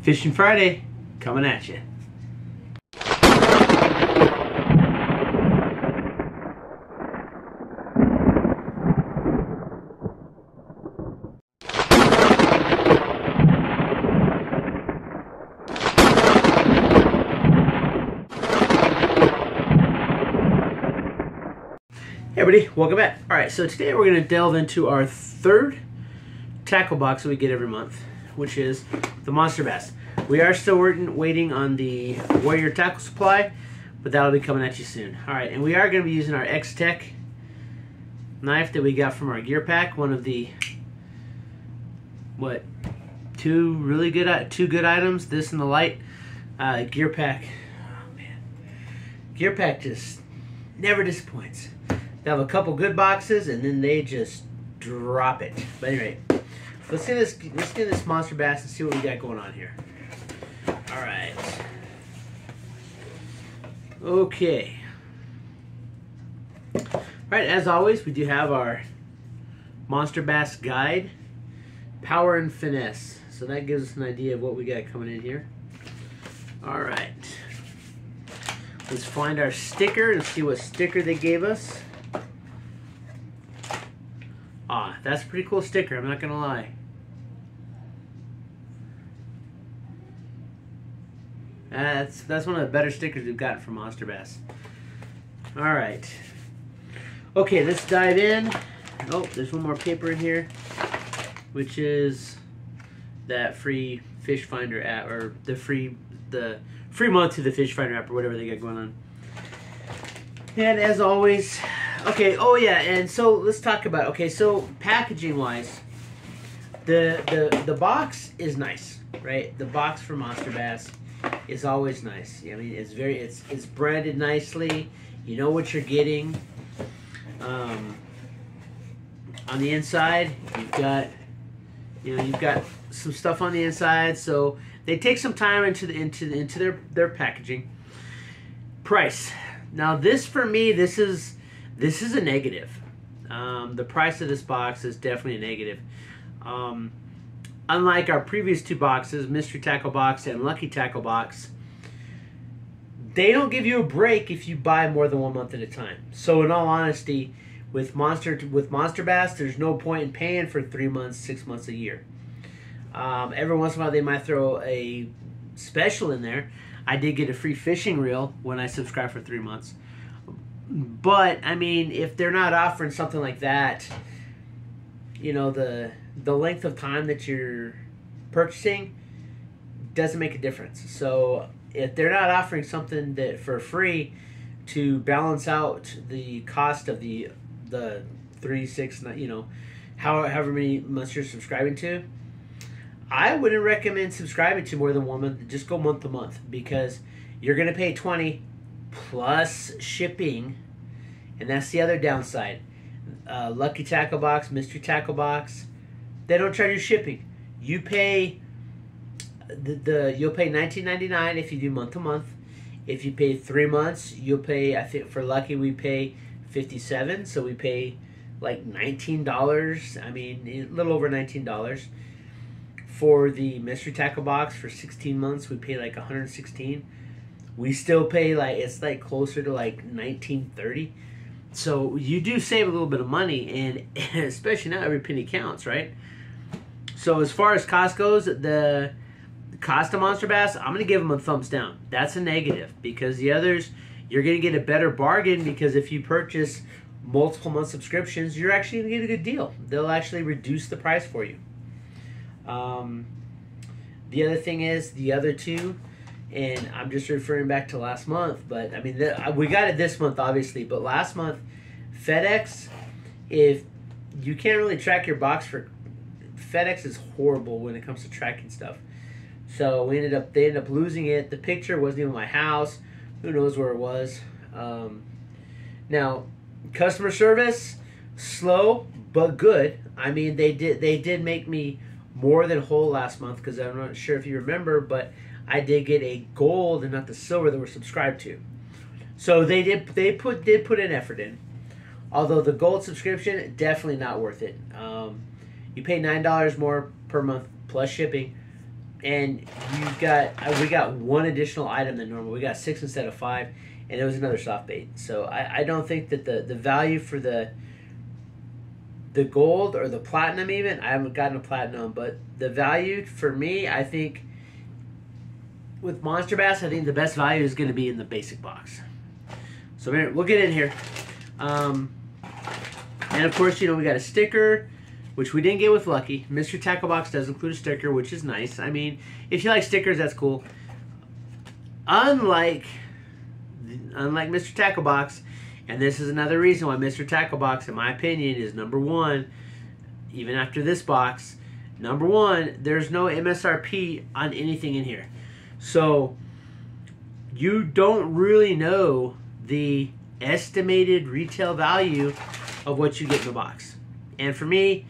Fishing Friday, coming at you. Hey everybody, welcome back. Alright, so today we're going to delve into our third tackle box that we get every month, which is the MonsterBass. We are still waiting on the Warrior tackle supply, but that'll be coming at you soon. Alright, and we are going to be using our X-Tech knife that we got from our gear pack. One of the, two good items, this and the light. Gear pack, oh man. Gear pack just never disappoints. They have a couple good boxes, and then they just drop it. But anyway, let's get this MonsterBass and see what we got going on here. All right. Okay. All right. As always, we do have our MonsterBass guide, power and finesse. So that gives us an idea of what we got coming in here. All right. Let's find our sticker and see what sticker they gave us. Ah, that's a pretty cool sticker, I'm not gonna lie. That's one of the better stickers we've gotten from MonsterBass. Alright. Okay, let's dive in. Oh, there's one more paper in here, which is that free fish finder app, or the free month to the fish finder app, or whatever they got going on. And as always, okay, oh yeah, and so let's talk about, okay, so packaging wise, the box is nice, right? The box for MonsterBass is always nice. I mean, it's branded nicely. You know what you're getting. On the inside, you've got some stuff on the inside, so they take some time into their packaging. Price. Now this, for me, this is a negative. The price of this box is definitely a negative. Unlike our previous two boxes, Mystery Tackle Box and Lucky Tackle Box, they don't give you a break if you buy more than 1 month at a time. So in all honesty, with MonsterBass, there's no point in paying for 3 months, 6 months, a year. Every once in a while they might throw a special in there. I did get a free fishing reel when I subscribed for 3 months. But, I mean, if they're not offering something like that, you know, the length of time that you're purchasing doesn't make a difference. So, if they're not offering something that for free to balance out the cost of the 3, 6, you know, however many months you're subscribing to, I wouldn't recommend subscribing to more than 1 month. Just go month to month, because you're going to pay $20 plus shipping, and that's the other downside. Lucky Tackle Box, Mystery Tackle Box, they don't charge you shipping. You pay you'll pay $19.99 if you do month to month. If you pay 3 months, you'll pay, I think for Lucky we pay $57, so we pay like $19. I mean, a little over $19. For the Mystery Tackle Box, for 16 months, we pay like $116. We still pay it's like closer to like $19.30. So you do save a little bit of money, and especially now every penny counts, right? So as far as cost goes, the cost of MonsterBass, I'm going to give them a thumbs down. That's a negative, because the others, you're going to get a better bargain, because if you purchase multiple month subscriptions, you're actually going to get a good deal. They'll actually reduce the price for you. The other thing is, the other two, and I'm just referring back to last month, but I mean, we got it this month, obviously, but last month, FedEx, if you can't really track your box for, FedEx is horrible when it comes to tracking stuff. So they ended up losing it. The picture wasn't even my house. Who knows where it was. Now, customer service, slow but good. I mean, they did make me more than whole last month, because I'm not sure if you remember, but I did get a gold and not the silver that we're subscribed to. So they did put an effort in. Although the gold subscription, definitely not worth it. You pay $9 more per month plus shipping, and we got one additional item than normal. We got 6 instead of 5, and it was another soft bait. So I don't think that the value for the gold or the platinum, even, I haven't gotten a platinum, but the value for me, I think with MonsterBass, I think the best value is going to be in the basic box. So we'll get in here. And of course, we got a sticker, which we didn't get with Lucky. Mystery Tackle Box does include a sticker, which is nice. I mean, if you like stickers, that's cool. Unlike Mystery Tackle Box, and this is another reason why Mystery Tackle Box, in my opinion, is #1, even after this box. #1, there's no MSRP on anything in here. So, you don't really know the estimated retail value of what you get in the box. And for me,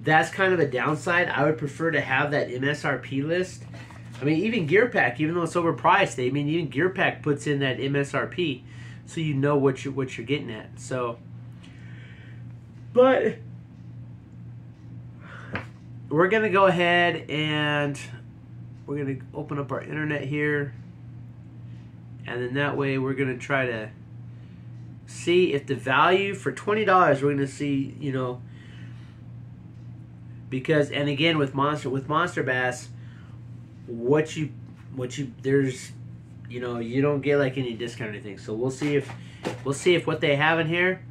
that's kind of a downside. I would prefer to have that MSRP list. I mean, even Gear Pack, even though it's overpriced, even Gear Pack puts in that MSRP, so you know what you're getting at. So, but we're gonna go ahead and we're gonna open up our internet here, and then that way we're gonna try to see if the value for $20, we're gonna see, because, and again, with MonsterBass, there's, you don't get like any discount or anything. So we'll see if what they have in here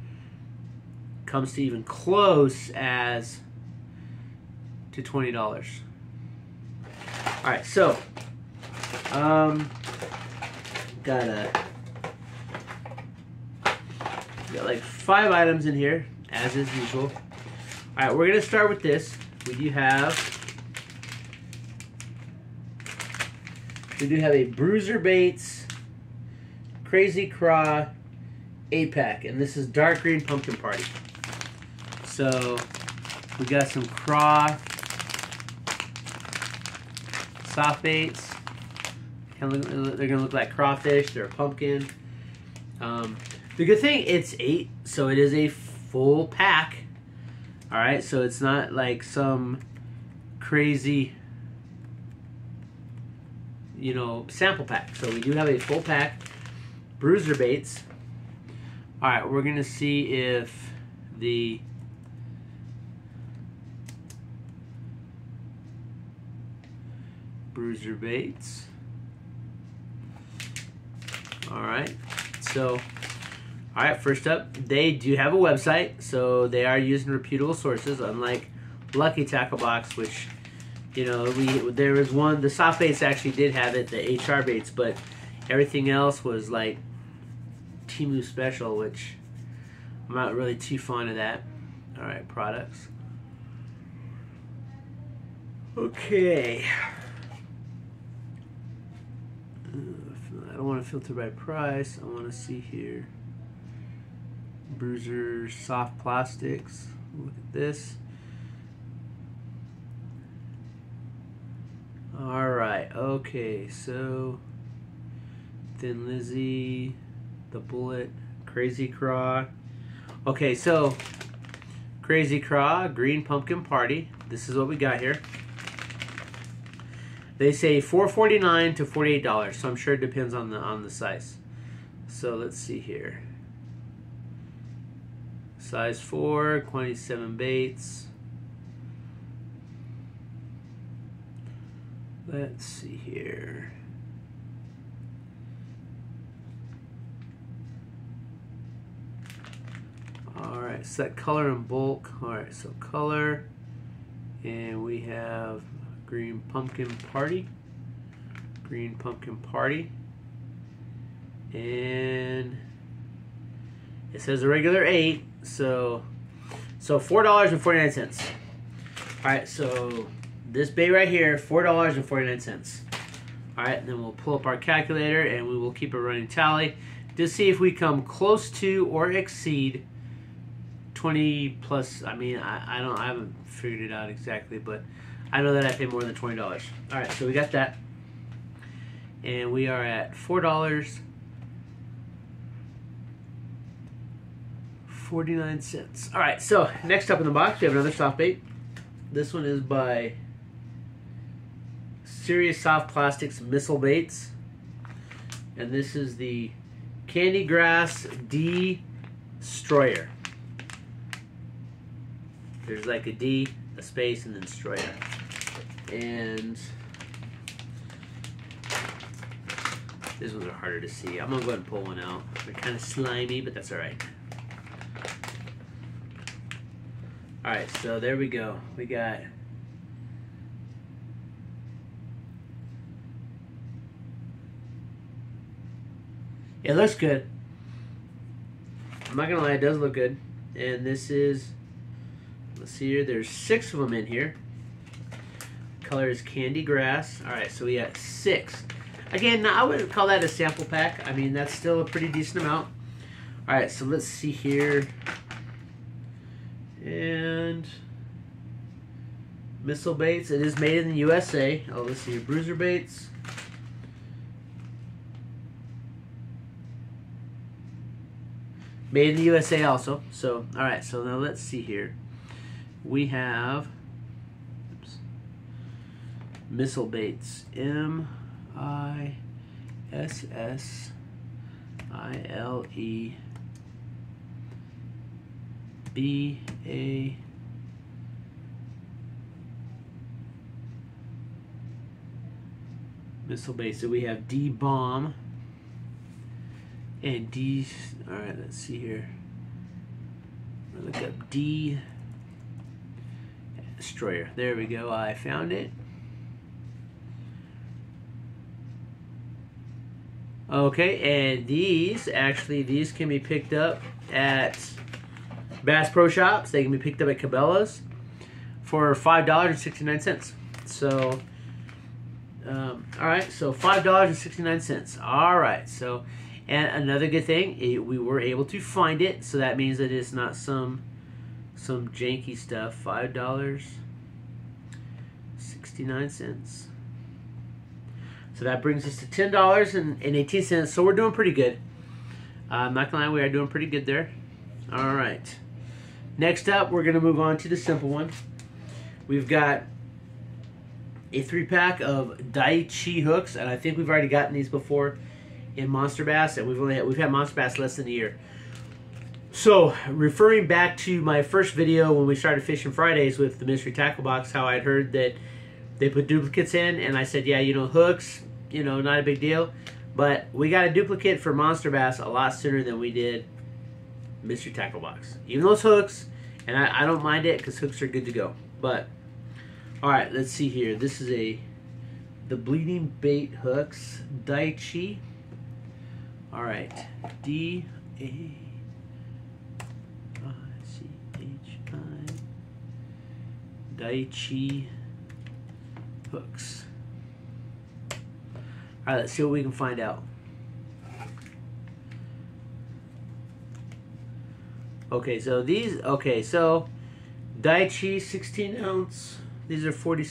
comes to even close as to $20. All right, so got like 5 items in here, as is usual. All right, we're gonna start with this. We do have a Bruiser Baits Crazy Craw 8-pack, and this is dark green pumpkin party. So we got some craw soft baits. They're gonna look like crawfish. They're a pumpkin. The good thing, it's 8, so it is a full pack. All right, so it's not like some crazy, sample pack. So we do have a full pack Bruiser Baits. All right, we're gonna see if the Bruiser Baits. All right, so. All right, first up, they do have a website, so they are using reputable sources, unlike Lucky Tackle Box, which, there was one, the soft baits actually did have it, the HR baits, but everything else was like Temu Special, which I'm not really too fond of that. All right, products. Okay. I don't want to filter by price. I want to see here. Bruiser soft plastics. Look at this. Alright, okay, so Thin Lizzy, the Bullet, Crazy Craw. Okay, so Crazy Craw, Green Pumpkin Party. This is what we got here. They say $4.49 to $48, so I'm sure it depends on the size. So let's see here. Size 4, quantity 7 baits. Let's see here. Alright, set color and bulk. Alright, so color. And we have Green Pumpkin Party. Green Pumpkin Party. And it says a regular 8. So $4.49. Alright, so this bait right here, $4.49. Alright, then we'll pull up our calculator and we will keep a running tally to see if we come close to or exceed 20 plus. I mean, I haven't figured it out exactly, but I know that I pay more than $20. Alright, so we got that. And we are at $4.49. Alright, so next up in the box, we have another soft bait. This one is by Serious Soft Plastics missile baits, and this is the Candy Grass Destroyer. There's like a D, a space, and then Destroyer. And these ones are harder to see. I'm gonna go ahead and pull one out. They're kind of slimy, but that's all right. All right, so there we go. We got it looks good. I'm not gonna lie, it does look good. And this is, let's see here, there's 6 of them in here. Color is Candy Grass. All right, so we got 6. Again, I wouldn't call that a sample pack. I mean, that's still a pretty decent amount. All right, so let's see here. And missile baits. It is made in the USA. Oh, let's see here. Bruiser baits. Made in the USA also. So, all right. So now let's see here. We have missile baits. MISSILEBA missile base. So we have D bomb and D. All right, let's see here. I'll look up D Destroyer. There we go. I found it. Okay, and these can be picked up at Bass Pro Shops. They can be picked up at Cabela's for $5.69. So, all right, so $5.69. All right, so, and another good thing, we were able to find it, so that means that it's not some janky stuff. $5.69. So that brings us to $10.18. So we're doing pretty good. I'm not gonna lie, we are doing pretty good there. All right. Next up, we're gonna move on to the simple one. We've got a 3-pack of Daiichi hooks, and I think we've already gotten these before in MonsterBass, and we've had MonsterBass less than a year. So referring back to my first video when we started fishing Fridays with the mystery tackle box, how I'd heard that they put duplicates in, and I said, yeah, you know, hooks, you know, not a big deal. But we got a duplicate for MonsterBass a lot sooner than we did mystery tackle box. Even those hooks, and I don't mind it because hooks are good to go. But all right, let's see here. This is the Bleeding Bait hooks, Daiichi. All right, DAICHI. Daiichi hooks. All right, let's see what we can find out. Okay, so these, so Daiichi 16 ounce. These are 40.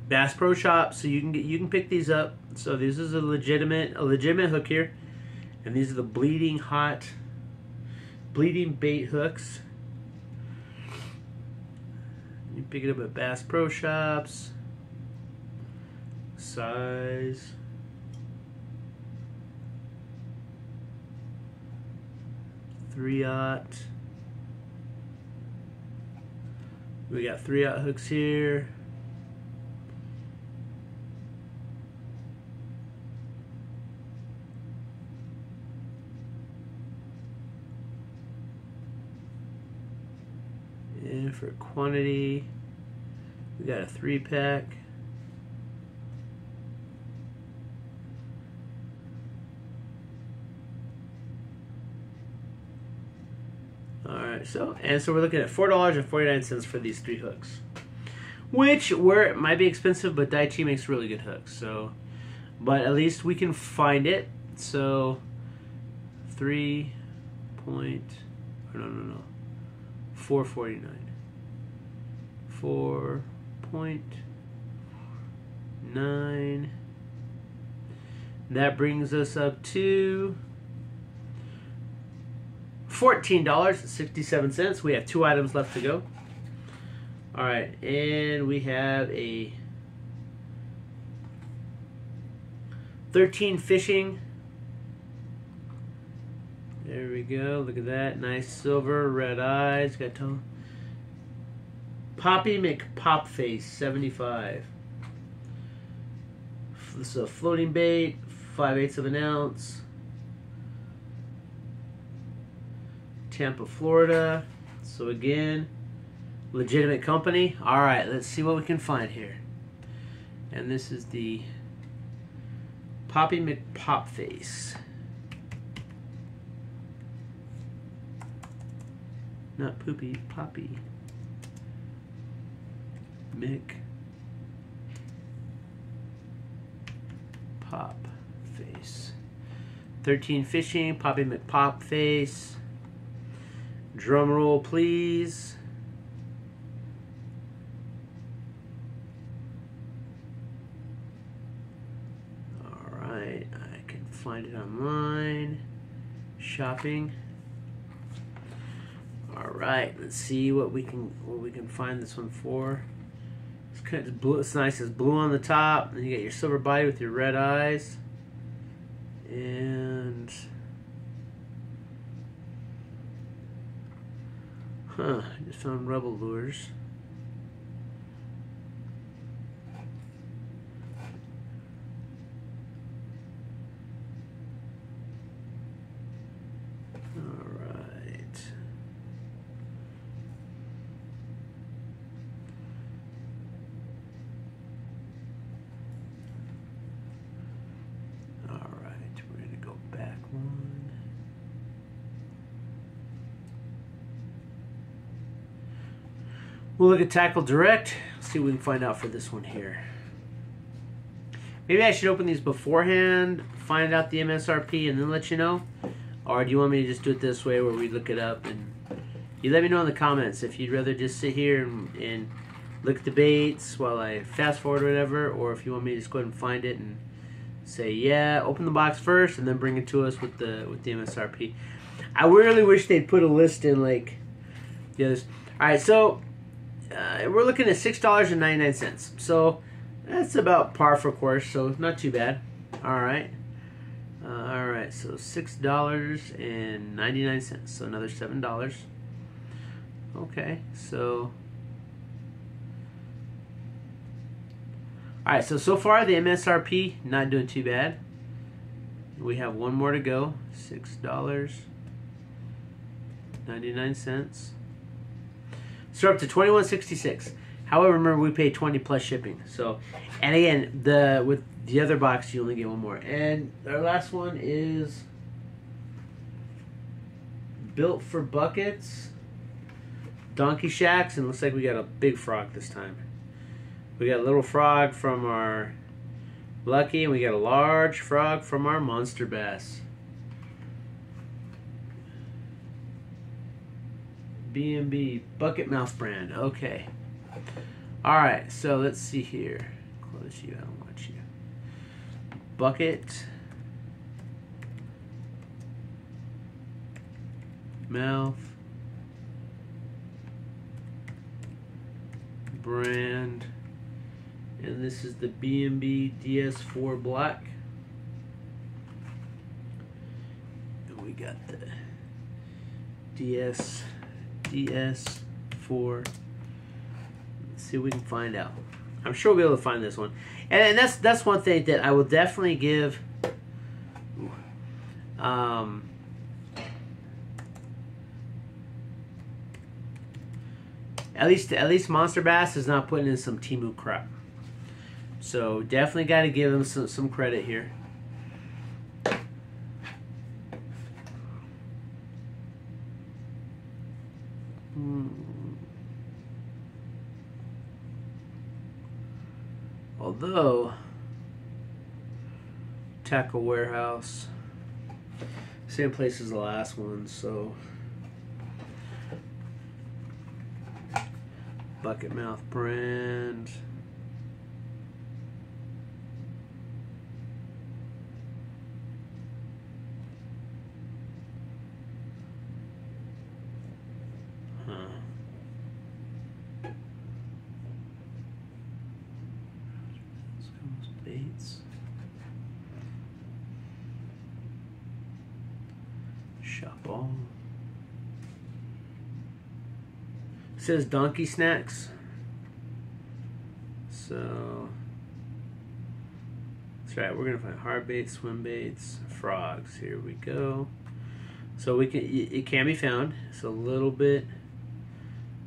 Bass Pro Shop, so you can pick these up. So this is a legitimate hook here, and these are the Bleeding Bait hooks. You pick it up at Bass Pro Shops. Size. .3/0. We got 3/0 hooks here. And for quantity, we got a 3-pack. Alright, so we're looking at $4.49 for these 3 hooks. Which it might be expensive, but Daiichi makes really good hooks. So, but at least we can find it. So 4.49. 4.9. That brings us up to $14.67. We have 2 items left to go. All right, and we have a 13 fishing. There we go. Look at that. Nice silver, red eyes. Got to Poppy McPop Face 75. This is a floating bait, 5/8 of an ounce. Tampa, Florida. So again, legitimate company. All right, let's see what we can find here. And this is the Poppy McPop Face. Not Poopy, Poppy McPop Face. 13 fishing, Poppy McPop Face. Drum roll, please. All right, I can find it online. Shopping. All right, let's see what we can find this one for. It's kind of blue. It's nice. It's blue on the top, and you get your silver body with your red eyes. And I just found Rebel Lures. We'll look at Tackle Direct. See what we can find out for this one here. Maybe I should open these beforehand, find out the MSRP, and then let you know? Or do you want me to just do it this way where we look it up? And you let me know in the comments if you'd rather just sit here and look at the baits while I fast forward or whatever, or if you want me to just go ahead and find it and say, yeah, open the box first and then bring it to us with the MSRP. I really wish they'd put a list in like the others. Alright, so we're looking at $6.99. So that's about par for course, so not too bad. Alright. Alright, so $6.99. So another $7. Okay, so alright, so far the MSRP not doing too bad. We have one more to go. $6.99. So we're up to $21.66. However, remember we pay $20 plus shipping. So, and again, with the other box you only get one more. And our last one is Built for Buckets, Donkey Shacks, and looks like we got a big frog this time. We got a little frog from our Lucky, and we got a large frog from our MonsterBass. B&B Bucket Mouth brand. Okay. Alright, so let's see here. Close you, I don't want you. Bucket Mouth brand. And this is the B&B DS4 Black. And we got the DS4. Let's see what we can find out. I'm sure we'll be able to find this one. And that's one thing that I will definitely give at least MonsterBass is not putting in some Temu crap. So definitely got to give them some credit here. Although Tackle Warehouse, same place as the last one, so Bucket Mouth brand. baits. Shop all. It says donkey snacks. So that's right. We're gonna find hard baits, swim baits, frogs. Here we go. So we can. It can be found. It's a little bit.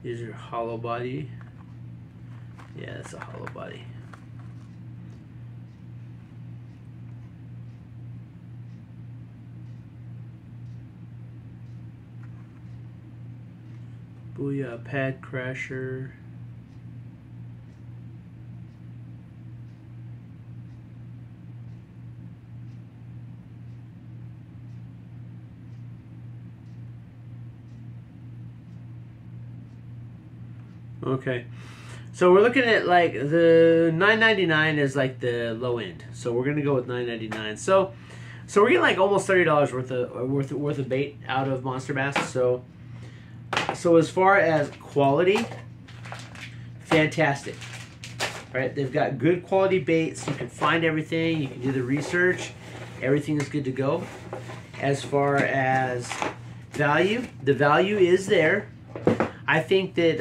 These are hollow body. Yeah, it's a hollow body. Booyah Pad Crasher. Okay, so we're looking at like the $9.99 is like the low end. So we're gonna go with $9.99. So we're getting like almost $30 worth of bait out of MonsterBass. So as far as quality, fantastic. Right? They've got good quality baits. You can find everything. You can do the research. Everything is good to go. As far as value, the value is there. I think that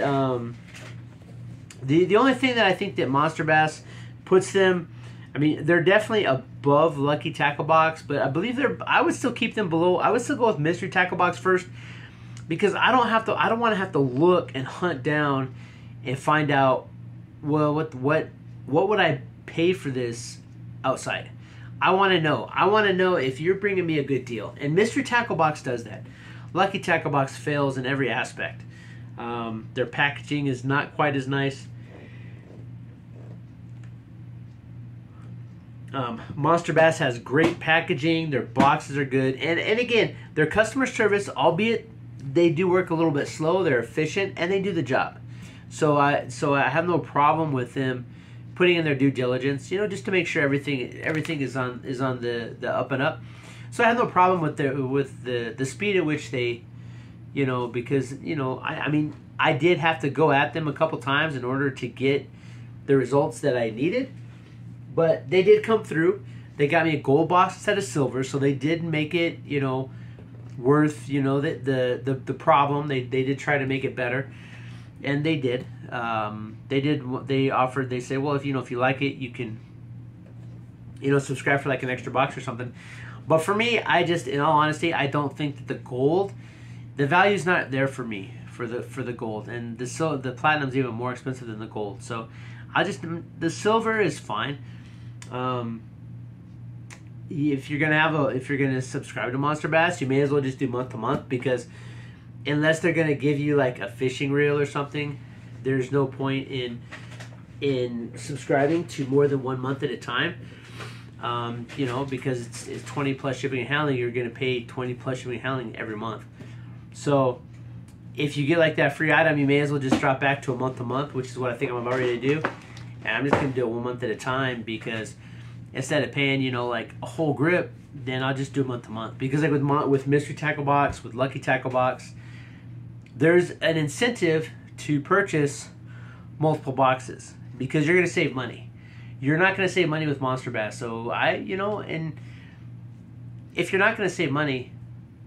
the only thing that I think that MonsterBass puts them, I mean, they're definitely above Lucky Tackle Box, but I believe I would still keep them below. I would still go with Mystery Tackle Box first, because I don't want to have to look and hunt down and find out, well, what would I pay for this outside? I want to know. I want to know if you're bringing me a good deal. And Mystery Tackle Box does that. Lucky Tackle Box fails in every aspect. Their packaging is not quite as nice. MonsterBass has great packaging. Their boxes are good. And again, their customer service, albeit they do work a little bit slow, they're efficient, and they do the job. So I have no problem with them putting in their due diligence, you know, just to make sure everything is on the up and up. So I have no problem with the speed at which they, you know, because, you know, I mean, I did have to go at them a couple times in order to get the results that I needed, but they did come through. They got me a gold box instead of silver, so they did make it, you know, worth, you know, the problem. They did try to make it better, and they did. They offered. They say, well, if you like it, you can, you know, subscribe for like an extra box or something. But for me, I just, in all honesty, I don't think that the gold, the value's not there for me for the gold, and the platinum's even more expensive than the gold. So the silver is fine. If you're gonna subscribe to MonsterBass, you may as well just do month to month, because unless they're gonna give you like a fishing reel or something, there's no point in subscribing to more than 1 month at a time. You know, because it's 20 plus shipping and handling. You're gonna pay 20 plus shipping and handling every month. So if you get like that free item, you may as well just drop back to a month to month, which is what I think I'm about ready to do. And I'm just gonna do it 1 month at a time, because instead of paying, you know, like a whole grip, then I'll just do month to month. Because like with Mystery Tackle Box, with Lucky Tackle Box, there's an incentive to purchase multiple boxes, because you're gonna save money. You're not gonna save money with MonsterBass. So you know, and if you're not gonna save money,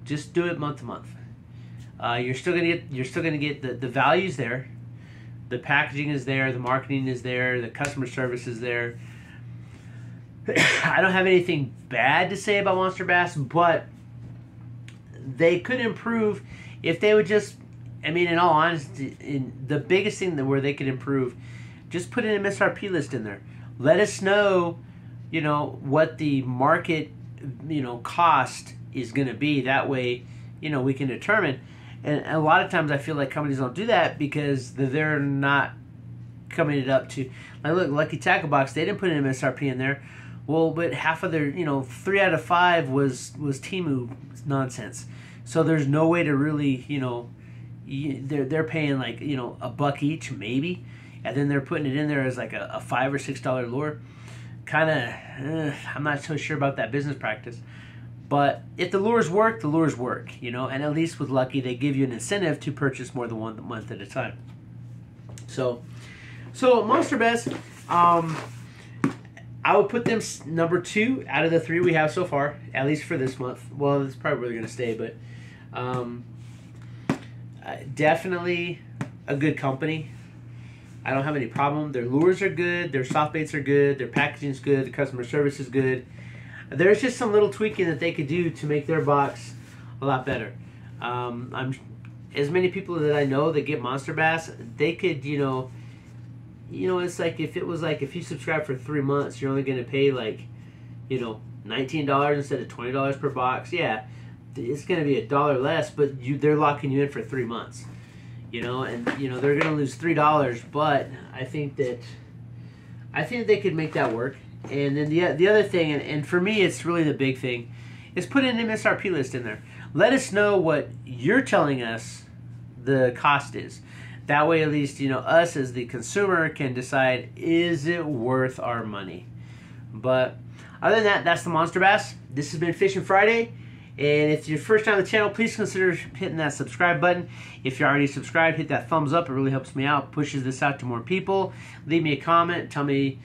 just do it month to month. You're still gonna get the values there, the packaging is there, the marketing is there, the customer service is there. I don't have anything bad to say about MonsterBass, but they could improve if they would just, I mean, in all honesty, the biggest thing where they could improve, just put an MSRP list in there. Let us know, you know, what the market, you know, cost is going to be. That way, you know, we can determine. And a lot of times I feel like companies don't do that because they're not coming it up to, like, look, Lucky Tackle Box, they didn't put an MSRP in there. Well, but half of their, you know, 3 out of 5 was Temu nonsense. So there's no way to really, you know, they're paying like, you know, $1 each maybe, and then they're putting it in there as like a $5 or $6 lure. Kind of, I'm not so sure about that business practice. But if the lures work, the lures work, you know. And at least with Lucky, they give you an incentive to purchase more than 1 month at a time. So MonsterBass, I would put them number 2 out of the 3 we have so far, at least for this month. Well, it's probably really going to stay, but definitely a good company. I don't have any problem. Their lures are good. Their soft baits are good. Their packaging is good. The customer service is good. There's just some little tweaking that they could do to make their box a lot better. I'm as many people that I know that get MonsterBass, they could, it's like if you subscribe for 3 months, you're only going to pay like, $19 instead of $20 per box. Yeah, it's going to be $1 less, but they're locking you in for 3 months. They're going to lose $3, but I think they could make that work. And then the other thing, and for me, it's really the big thing, is put an MSRP list in there. Let us know what you're telling us the cost is. That way, at least, us as the consumer can decide, is it worth our money? But other than that, that's the MonsterBass. This has been Fishing Friday. And if it's your first time on the channel, please consider hitting that subscribe button. If you're already subscribed, hit that thumbs up. It really helps me out, pushes this out to more people. Leave me a comment. Tell me,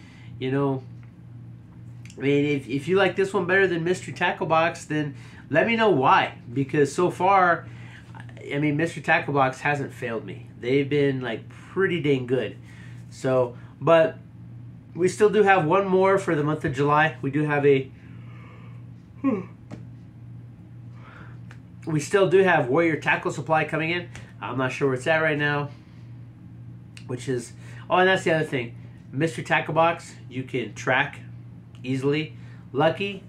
if you like this one better than Mystery Tackle Box, then let me know why. Because so far, Mystery Tackle Box hasn't failed me. They've been like pretty dang good. So, but we still do have one more for the month of July. We do have we still do have Warrior Tackle Supply coming in. I'm not sure where it's at right now. Which is, and that's the other thing. Mystery Tackle Box, you can track easily. Lucky,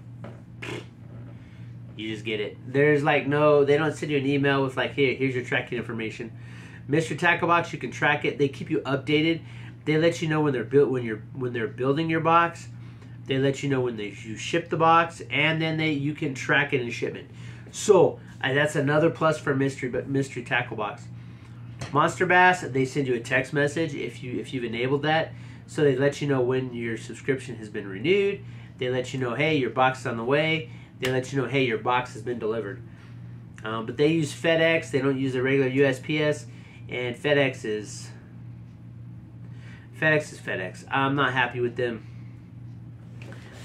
you just get it. There's like they don't send you an email with like, here's your tracking information. Mystery Tackle Box, you can track it. They keep you updated. They let you know when they're building your box. They let you know when you ship the box, and then you can track it in shipment. So that's another plus for Mystery Tackle Box. MonsterBass, they send you a text message if you've enabled that. So they let you know when your subscription has been renewed. They let you know, hey, your box is on the way. They let you know, hey, your box has been delivered. But they use FedEx. They don't use the regular USPS. And FedEx is FedEx. I'm not happy with them.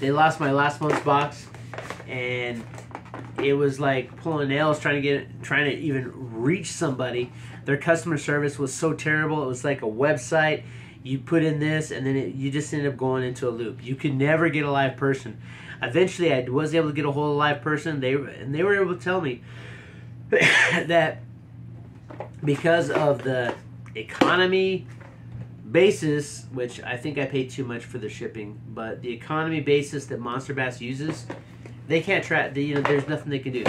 They lost my last month's box, and it was like pulling nails trying to even reach somebody. Their customer service was so terrible. It was like a website. You put in this, and then you just end up going into a loop. You could never get a live person. Eventually, I was able to get a hold of a live person. They were able to tell me that because of the economy basis, which I think I paid too much for the shipping, but the economy basis that MonsterBass uses, they can't track. There's nothing they can do.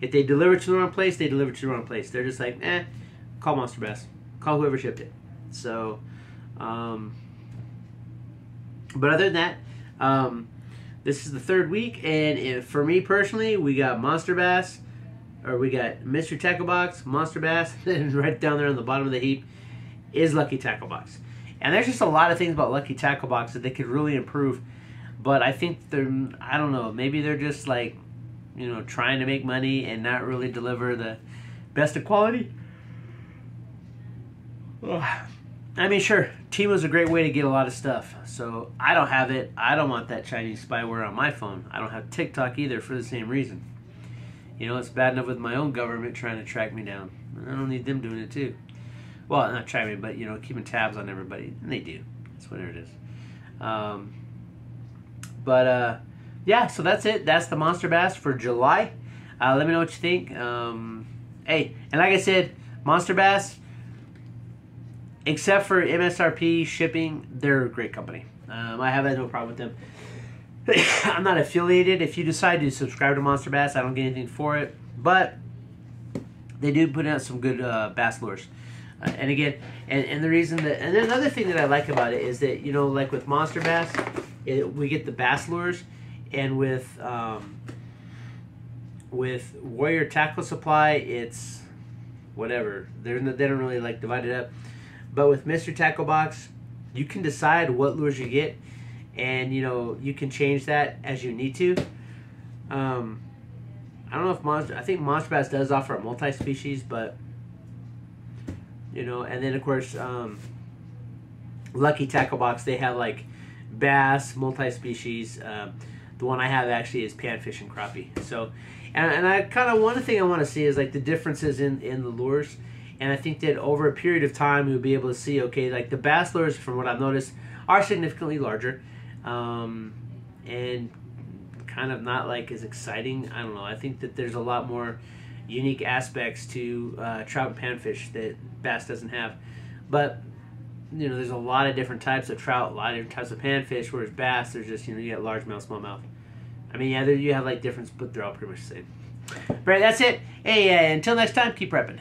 If they deliver to the wrong place, they deliver to the wrong place. They're just like, call MonsterBass, call whoever shipped it. So, but other than that, this is the 3rd week, and for me personally, we got MonsterBass, or we got Mystery Tackle Box, MonsterBass, and right down there on the bottom of the heap is Lucky Tackle Box. And there's just a lot of things about Lucky Tackle Box that they could really improve. But I think I don't know, maybe they're just like, trying to make money and not really deliver the best of quality. Sure, Temu's a great way to get a lot of stuff. So I don't have it. I don't want that Chinese spyware on my phone. I don't have TikTok either for the same reason. It's bad enough with my own government trying to track me down. I don't need them doing it too. Well, not tracking me, but, keeping tabs on everybody. And they do. That's whatever it is. Yeah, so that's it. That's the MonsterBass for July. Let me know what you think. Hey, and like I said, MonsterBass, except for MSRP shipping, they're a great company. I have no problem with them. I'm not affiliated. If you decide to subscribe to MonsterBass, I don't get anything for it. But they do put out some good bass lures. And again, and the reason that, and then another thing that I like about it is that, like with MonsterBass, we get the bass lures, and with Warrior Tackle Supply, it's whatever. They don't really like divide it up. But with Mystery Tackle Box, you can decide what lures you get, and you can change that as you need to. I don't know if I think MonsterBass does offer a multi-species, but and then of course Lucky Tackle Box, they have like bass, multi-species. The one I have actually is panfish and crappie. So, and I kind of one thing I want to see is like the differences in the lures. And I think that over a period of time, we'll be able to see, okay, like the bass lures, from what I've noticed, are significantly larger, and kind of not like as exciting. I don't know. I think that there's a lot more unique aspects to trout and panfish that bass doesn't have. But you know, there's a lot of different types of trout, a lot of different types of panfish. Whereas bass, there's just, you know, you got largemouth, smallmouth. I mean, yeah, you have like difference, but they're all pretty much the same. Right, that's it. Hey, until next time, keep prepping.